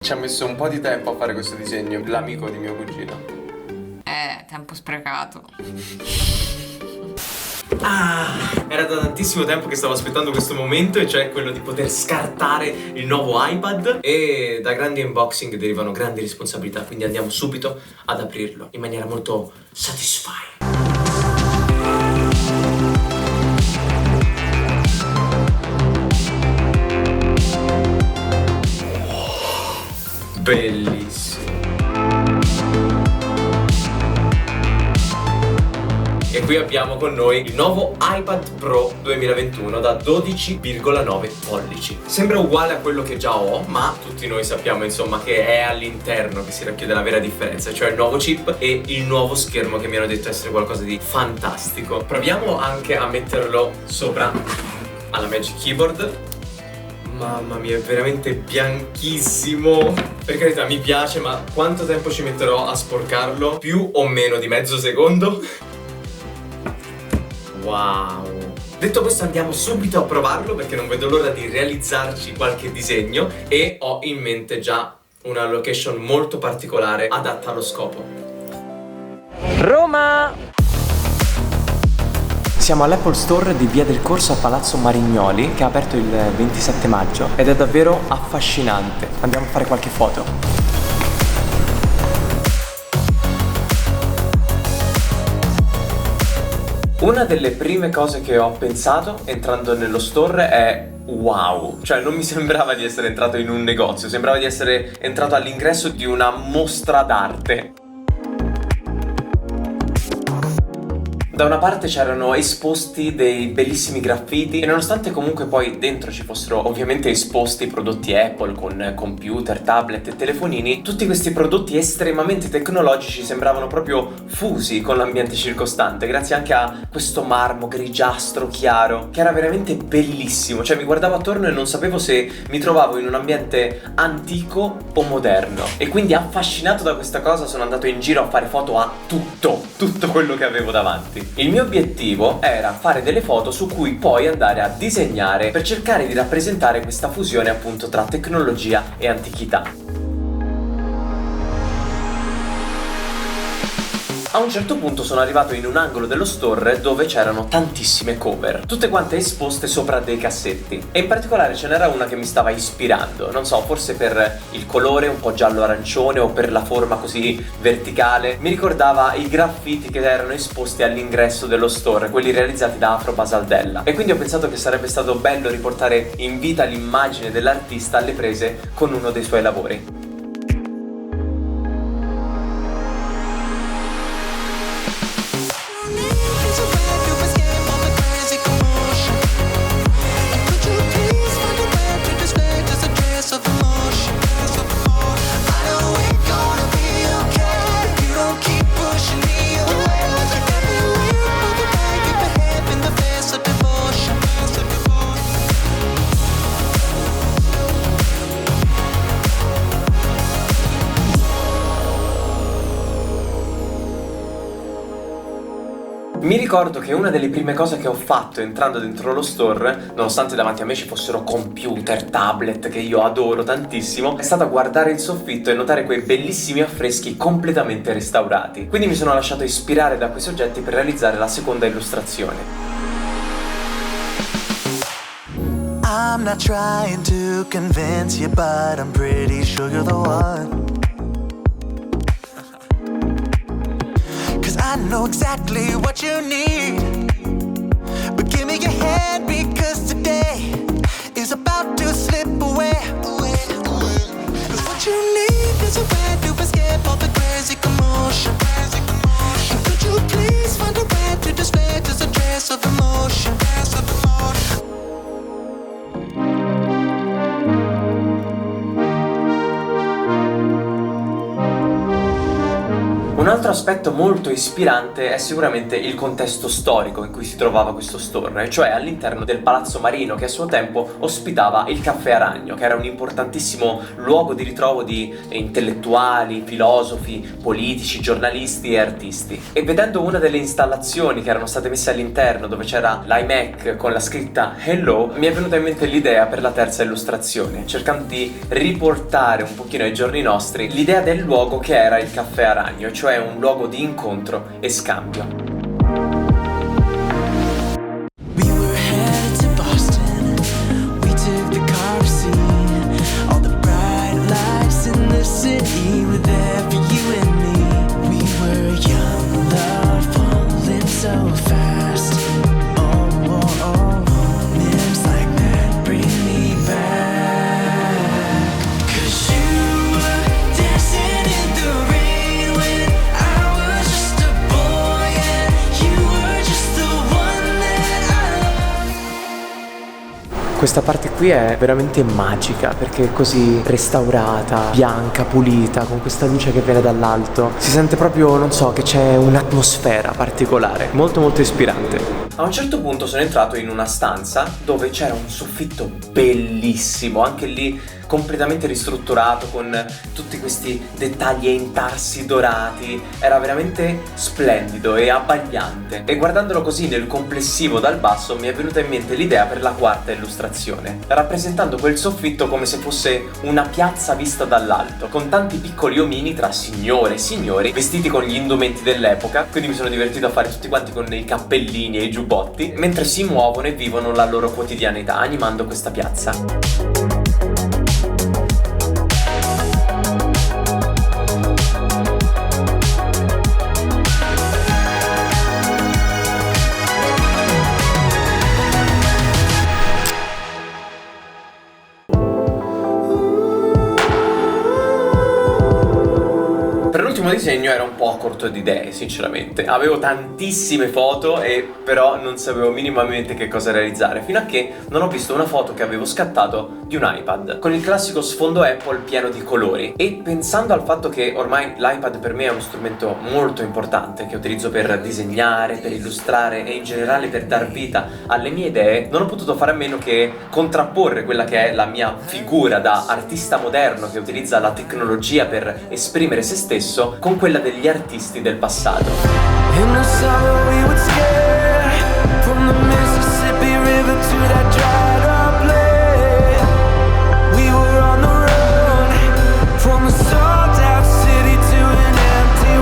Ci ha messo un po' di tempo a fare questo disegno, l'amico di mio cugino. Tempo sprecato. Era da tantissimo tempo che stavo aspettando questo momento, e cioè quello di poter scartare il nuovo iPad. E da grandi unboxing derivano grandi responsabilità, quindi andiamo subito ad aprirlo in maniera molto satisfying. Bellissimo. E qui abbiamo con noi il nuovo iPad Pro 2021 da 12,9 pollici. Sembra uguale a quello che già ho, ma tutti noi sappiamo insomma che è all'interno che si racchiude la vera differenza, cioè il nuovo chip e il nuovo schermo, che mi hanno detto essere qualcosa di fantastico. Proviamo anche a metterlo sopra alla Magic Keyboard. Mamma mia, è veramente bianchissimo. Per carità, mi piace, ma quanto tempo ci metterò a sporcarlo? Più o meno di mezzo secondo? Wow. Detto questo, andiamo subito a provarlo, perché non vedo l'ora di realizzarci qualche disegno e ho in mente già una location molto particolare adatta allo scopo. Roma! Siamo all'Apple Store di Via del Corso a Palazzo Marignoli, che ha aperto il 27 maggio ed è davvero affascinante. Andiamo a fare qualche foto. Una delle prime cose che ho pensato entrando nello store è wow, cioè non mi sembrava di essere entrato in un negozio, sembrava di essere entrato all'ingresso di una mostra d'arte. Da una parte c'erano esposti dei bellissimi graffiti e nonostante comunque poi dentro ci fossero ovviamente esposti prodotti Apple con computer, tablet e telefonini, tutti questi prodotti estremamente tecnologici sembravano proprio fusi con l'ambiente circostante, grazie anche a questo marmo grigiastro chiaro che era veramente bellissimo. Cioè mi guardavo attorno e non sapevo se mi trovavo in un ambiente antico o moderno, e quindi affascinato da questa cosa sono andato in giro a fare foto a tutto quello che avevo davanti. Il mio obiettivo era fare delle foto su cui poi andare a disegnare per cercare di rappresentare questa fusione appunto tra tecnologia e antichità. A un certo punto sono arrivato in un angolo dello store dove c'erano tantissime cover, tutte quante esposte sopra dei cassetti, e in particolare ce n'era una che mi stava ispirando, non so, forse per il colore un po' giallo-arancione o per la forma così verticale. Mi ricordava i graffiti che erano esposti all'ingresso dello store, quelli realizzati da Afro Basaldella, e quindi ho pensato che sarebbe stato bello riportare in vita l'immagine dell'artista alle prese con uno dei suoi lavori. Mi ricordo che una delle prime cose che ho fatto entrando dentro lo store, nonostante davanti a me ci fossero computer, tablet che io adoro tantissimo, è stata guardare il soffitto e notare quei bellissimi affreschi completamente restaurati. Quindi mi sono lasciato ispirare da quei soggetti per realizzare la seconda illustrazione. I'm not trying to convince you, but I'm pretty sure you're the one. I know exactly what you need, but give me your hand, because today is about to slip away. 'Cause what you need is a way to escape all the crazy commotion. And could you please find a way to display just a trace of emotion? altro aspetto molto ispirante è sicuramente il contesto storico in cui si trovava questo store, cioè all'interno del Palazzo Marino, che a suo tempo ospitava il Caffè Aragno, che era un importantissimo luogo di ritrovo di intellettuali, filosofi, politici, giornalisti e artisti. E vedendo una delle installazioni che erano state messe all'interno, dove c'era l'iMac con la scritta Hello, mi è venuta in mente l'idea per la terza illustrazione, cercando di riportare un pochino ai giorni nostri l'idea del luogo che era il Caffè Aragno, cioè un luogo di incontro e scambio. We were headed to Boston. We took the car to see all the bright lights in the city. Were there for you and me. We were young, love falling so fast. Moments like that bring me back. 'Cause you were dancing in the rain when I was just a boy, and you were just the one that I loved. Questa parte qui è veramente magica perché è così restaurata, bianca, pulita, con questa luce che viene dall'alto. Si sente proprio, non so, che c'è un'atmosfera particolare, molto molto ispirante. A un certo punto sono entrato in una stanza dove c'era un soffitto bellissimo, anche lì completamente ristrutturato con tutti questi dettagli e intarsi dorati. Era veramente splendido e abbagliante. E guardandolo così nel complessivo dal basso mi è venuta in mente l'idea per la quarta illustrazione, rappresentando quel soffitto come se fosse una piazza vista dall'alto, con tanti piccoli omini tra signore e signori vestiti con gli indumenti dell'epoca. Quindi mi sono divertito a fare tutti quanti con i cappellini e i giubbotti, mentre si muovono e vivono la loro quotidianità animando questa piazza. Per l'ultimo disegno ero un po' corto di idee, sinceramente. Avevo tantissime foto e però non sapevo minimamente che cosa realizzare, fino a che non ho visto una foto che avevo scattato di un iPad con il classico sfondo Apple pieno di colori. E pensando al fatto che ormai l'iPad per me è uno strumento molto importante che utilizzo per disegnare, per illustrare e in generale per dar vita alle mie idee, non ho potuto fare a meno che contrapporre quella che è la mia figura da artista moderno che utilizza la tecnologia per esprimere se stesso con quella degli artisti del passato. In the summer we would scare from the Mississippi River to that dried up lake. We were on the run from a sold out city to an empty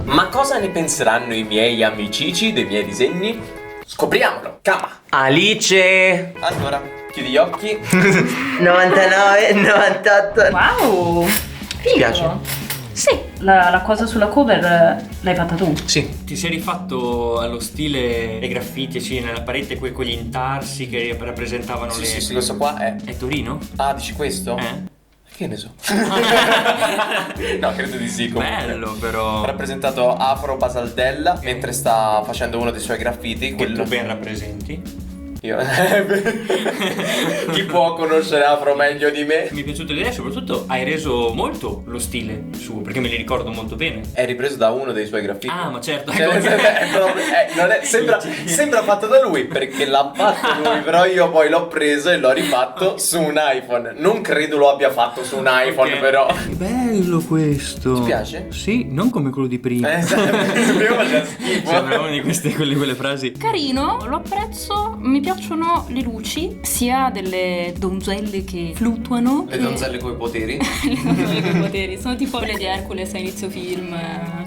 one. Ma cosa ne penseranno i miei amicici dei miei disegni? Scopriamolo! Cama! Alice! Allora, chiudi gli occhi. 99, 98. Wow! Ti piace? Sì, la cosa sulla cover l'hai fatta tu. Sì. Ti sei rifatto allo stile dei graffiti, sì, nella parete con gli intarsi che rappresentavano le... Sì, questo qua è... È Torino? Ah, dici questo? Che ne so. No, credo di sì comunque. Bello però. Ho rappresentato Afro Basaldella mentre sta facendo uno dei suoi graffiti. Che tu ben rappresenti. Io. Chi può conoscere Afro meglio di me? Mi è piaciuta l'idea, soprattutto hai reso molto lo stile suo, perché me li ricordo molto bene. È ripreso da uno dei suoi graffiti. Ah, ma certo. Sembra fatto da lui perché l'ha fatto lui, però io poi l'ho preso e l'ho rifatto su un iPhone. Non credo lo abbia fatto su un iPhone, Ok. però. Che bello questo. Ti piace? Sì, non come quello di prima. Esatto. Prima faceva schifo. Sembra una di quelle frasi. Carino, lo apprezzo, mi piacciono le luci, sia delle donzelle che fluttuano. Le donzelle coi poteri. Le donzelle con i poteri, sono tipo quelle di Hercules a inizio film.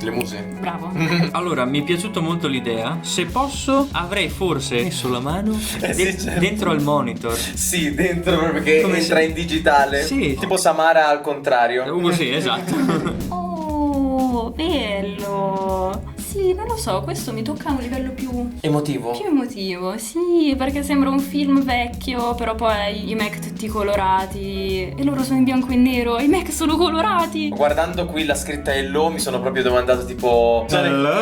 Le muse. Bravo. Allora, mi è piaciuta molto l'idea. Se posso, avrei forse messo la mano sì, certo. dentro al monitor. Sì, dentro proprio che Come entra se- in digitale. Sì. Tipo Samara al contrario. Sì, esatto. Oh, bello. sì, non lo so, questo mi tocca a un livello più Emotivo? emotivo, sì, perché sembra un film vecchio, però poi i Mac tutti colorati e loro sono in bianco e nero, i Mac sono colorati. Guardando qui la scritta Hello mi sono proprio domandato tipo... Hello?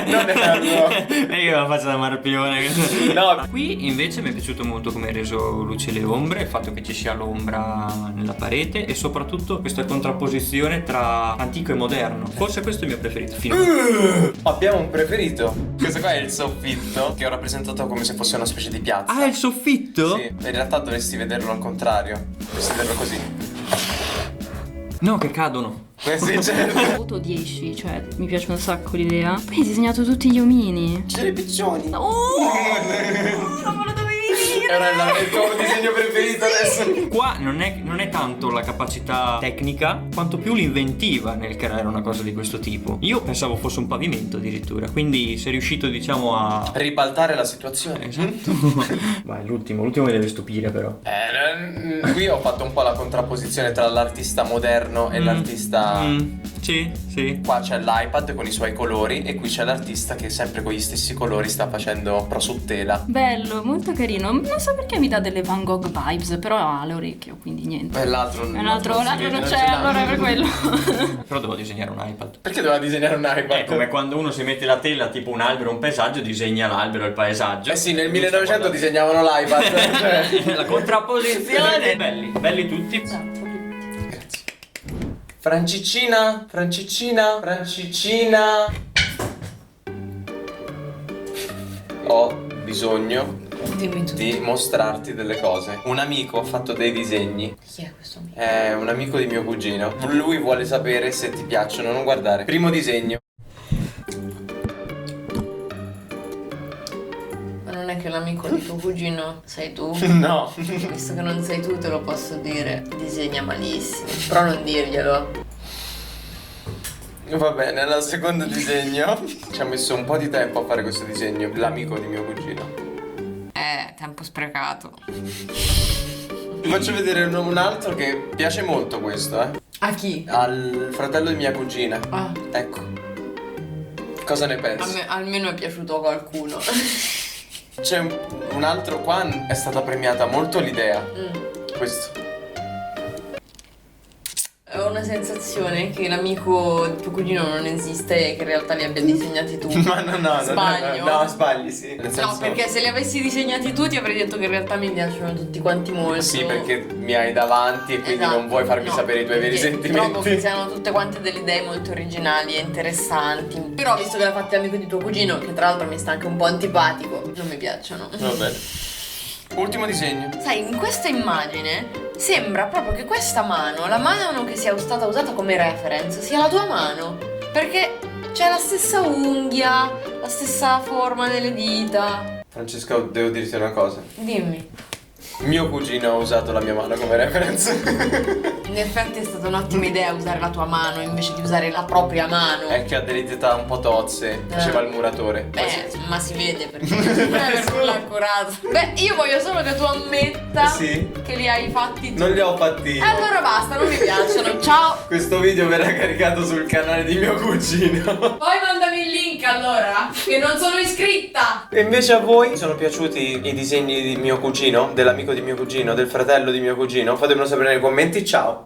Non è hello. E io la faccio da marpione. No. Qui invece mi è piaciuto molto come hai reso luce le ombre, il fatto che ci sia l'ombra nella parete e soprattutto questa contrapposizione tra antico e moderno. Forse questo è il mio preferito film. Abbiamo un preferito. Questo qua è il soffitto che ho rappresentato come se fosse una specie di piazza. Ah, è il soffitto? Sì, in realtà dovresti vederlo al contrario. Dovresti vederlo così. No, che cadono. Sì, certo. Voto 10, cioè mi piace un sacco l'idea. Poi hai disegnato tutti gli omini. C'è le piccioni. Oh, non me lo dovevi dire. Era il tuo disegno preferito adesso. Qua non è tanto la capacità tecnica quanto più l'inventiva nel creare una cosa di questo tipo. Io pensavo fosse un pavimento addirittura, quindi sei riuscito diciamo a... Ribaltare la situazione. Esatto. Vai, l'ultimo mi deve stupire però. Qui ho fatto un po' la contrapposizione tra l'artista moderno e l'artista... Sì. Qua c'è l'iPad con i suoi colori e qui c'è l'artista che sempre con gli stessi colori sta facendo prosuttela. Bello, molto carino. Non so perché mi dà delle Van Gogh vibes, però ha le orecchie, quindi niente. E l'altro non L'altro si non vede, c'è, allora è per quello. Però devo disegnare un iPad. Perché doveva disegnare un iPad? È come quando uno si mette la tela tipo un albero, un paesaggio, disegna l'albero, il paesaggio. Eh sì, nel 1900 disegnavano l'iPad. Cioè. La contrapposizione. Belli tutti. Grazie. Francicina. Ho bisogno Dimmi tu. di mostrarti delle cose. Un amico ha fatto dei disegni. Chi è questo amico? È un amico di mio cugino. Lui vuole sapere se ti piacciono. Non guardare. Primo disegno. Ma non è che l'amico di tuo cugino sei tu? No. Visto che non sei tu te lo posso dire. Disegna malissimo. Però non dirglielo. Va bene, al secondo disegno. Ci ha messo un po' di tempo a fare questo disegno. L'amico di mio cugino. Tempo sprecato. Vi faccio vedere un altro che piace molto questo, A chi? Al fratello di mia cugina. Ah. Ecco. Cosa ne pensi? Almeno è piaciuto a qualcuno. C'è un altro qua, è stata premiata molto l'idea. Questo. Ho una sensazione che l'amico di tuo cugino non esiste e che in realtà li abbia disegnati tu. Ma no, Sbaglio? no, sbagli, sì. Nel No, senso... perché se li avessi disegnati tu ti avrei detto che in realtà mi piacciono tutti quanti molto. Sì, perché mi hai davanti e quindi Esatto. non vuoi farmi No, sapere i tuoi veri perché sentimenti. trovo che siano tutte quante delle idee molto originali e interessanti. Però visto che l'ha fatto l'amico di tuo cugino, che tra l'altro mi sta anche un po' antipatico, non mi piacciono. Va bene. Ultimo disegno. Sai, in questa immagine sembra proprio che questa mano, la mano che sia stata usata come reference, sia la tua mano. Perché c'è la stessa unghia, la stessa forma delle dita. Francesca, devo dirti una cosa. Dimmi. Mio cugino ha usato la mia mano come reference. In effetti è stata un'ottima idea usare la tua mano invece di usare la propria mano. È che ha delle dita un po' tozze, faceva il muratore. Beh, ma si vede perché non è per nulla accurato. Beh, io voglio solo che tu ammetta Sì. che li hai fatti tu. Non li ho fatti io. Allora basta, non mi piacciono. Ciao. Questo video verrà caricato sul canale di mio cugino. Poi mandami il link allora, che non sono iscritta. E invece a voi sono piaciuti i disegni di mio cugino, dell'amico di mio cugino, del fratello di mio cugino? Fatemelo sapere nei commenti, ciao!